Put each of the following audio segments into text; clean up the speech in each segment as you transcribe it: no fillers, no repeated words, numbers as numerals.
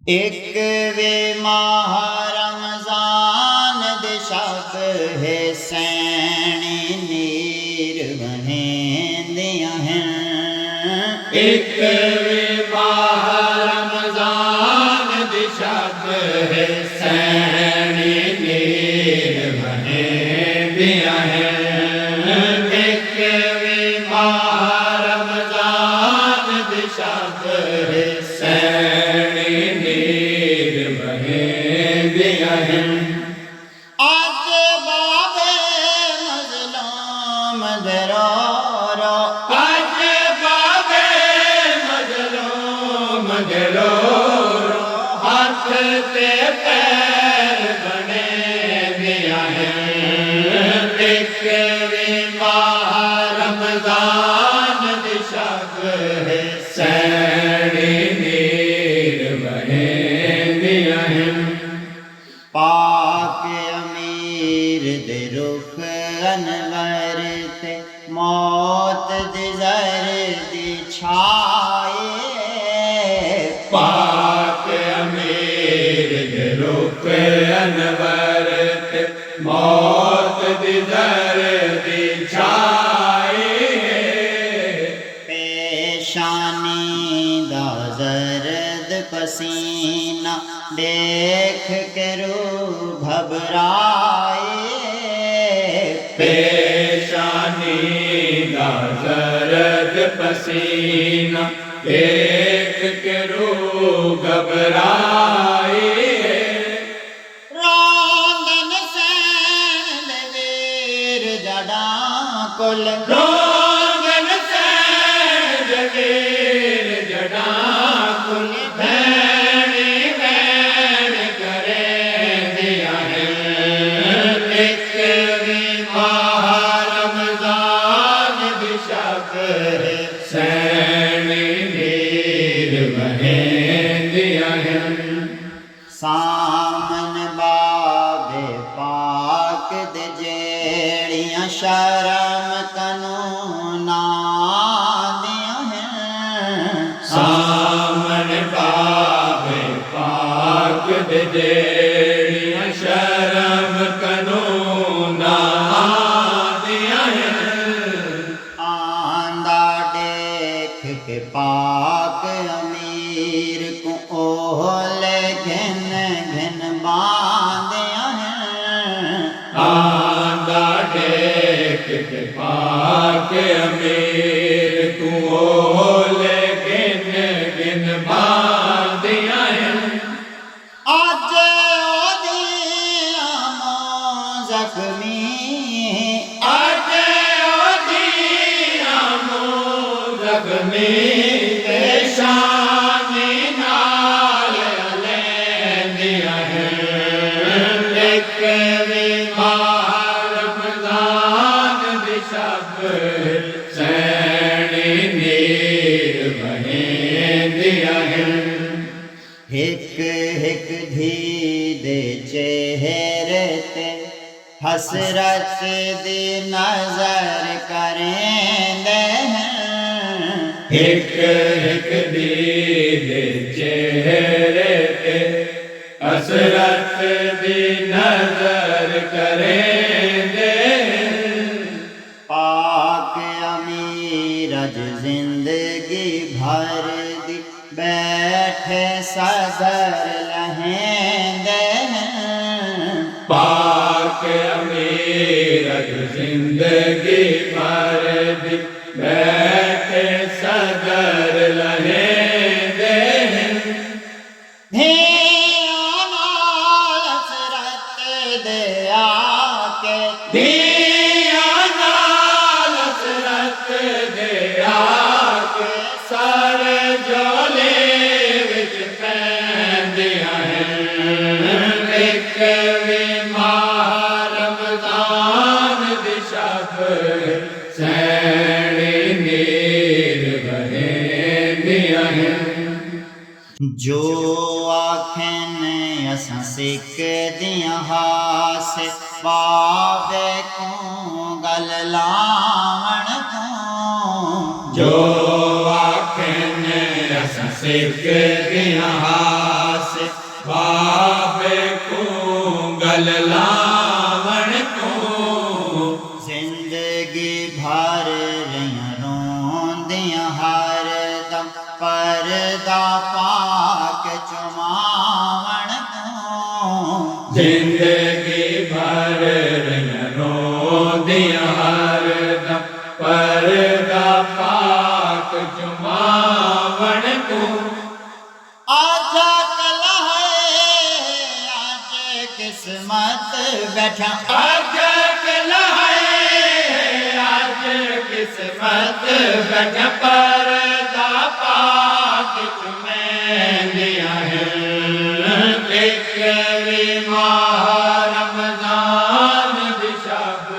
एक वे माह रमजान दिशक है सैनी नीर बहेंदियां हैं। एक वे माह रमजान दिशक है सैनी नीर बहेंदियां हैं। एक वे माह रमजान दिशक है सैनी नीर बहेंदियां हैं। आज बाबे मजलूम दरोरो आज बाबे मजलूम दरोरो हाथ ते पैर बने दिया है। एक वे माह रमजान दिशक है सैनी नीर बहे दिया है। पाक अमीर दे रुख अनवर ते मौत दे जर्दी छाए। पाक अमीर दे रुख अनवर ते मौत दी जर्दी छाए। पेशानी दा जर्द पसीना देख के रूह घबराए। पेशानी दा जर्द पसीना देख के रूह घबराए। रोंदन सैन दे वीर जड़ा कुल रोंगन सैन जगीर जड़ा कुल भैन भैन करे दिया है। एक वे माह रमजान दिशक है सैनी नीर बहे दिया है। सामन बाबे पाक दे जेड़ियां शर्म कानूना दियां हैं। सामन बाबे पाक दे जेड़ियां शर्म कानूना दिया है। आंदा देख के पाक अमीर को ओले घिन घिन बांधिया हैं। आंदा देख के पाक अमीर तू ओले गिन गिन बांधिया है। आज ओदियां मों जख्मी आज ओदियां मों जख्मी पेशानी नाल लैंदिया है। एक वे माह रमजान दिशक सैनी नीर बहेंदिया है। हिक हिक धी दे चेहरे ते हसरत दी नजर करेंदे हैं। एक एक दीद चेहरे पे हसरत दी नजर करेंगे। पाक अमीर अज जिंदगी भर दी बैठे सदर लहेंदे हैं। पाक अमीर जिंदगी भर दी बैठे सदर लहेंदे हैं। धियां नाल हसरत दे आके दिया नाल हसरत दे आके सारे झोले विच पैंदिया हैं। एक वे माह रमजान दिशक सैनी नीर बहेंदिया हैं। जो आखें असां सिख दियां हास बाबे को गल लावण को। जो आखें असां सिख दिया हास बाबे को गल लावण को जिंदगी भर रहियां रोंदियां हर दम परदा पाक चुमावण को जिंदगी भर रोंदियां हर दम परदा पाक चुमावण को आजा कल है आज किस्मत बैठा आज कल है आज किस्मत बैठ परदा पाक चुमेंदिया है एक माह रमजान दी शब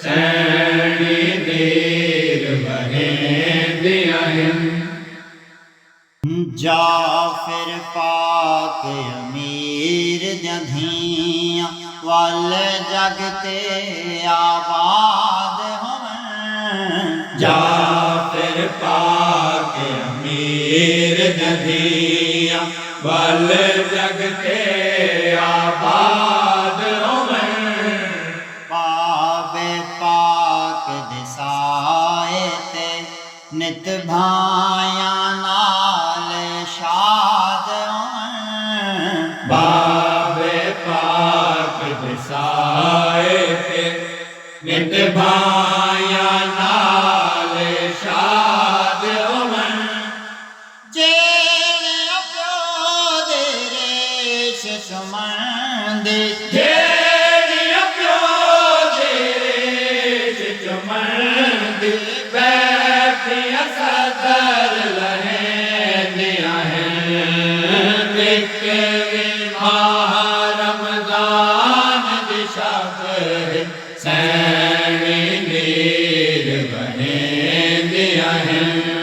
सैनी देर बहेंदिया है जाफिर पाक अमीर जधियां वल जग ते आबाद होवन जाफिर पाक अमीर नदियाँ वल जग के आबाद होवन पावे पाक दिसाए ते नित भाया नाल शाद होवन बाबे पाक दिसाए थे नित भाया नाल शाद होवन जेण प्यो दे रेश सुमन दे जेड़िया प्यो देश चुमंद बैठिया सदर लहेंदिया हैं एक माह रमजान दी शब सैनी नीर बहेंदिया हैं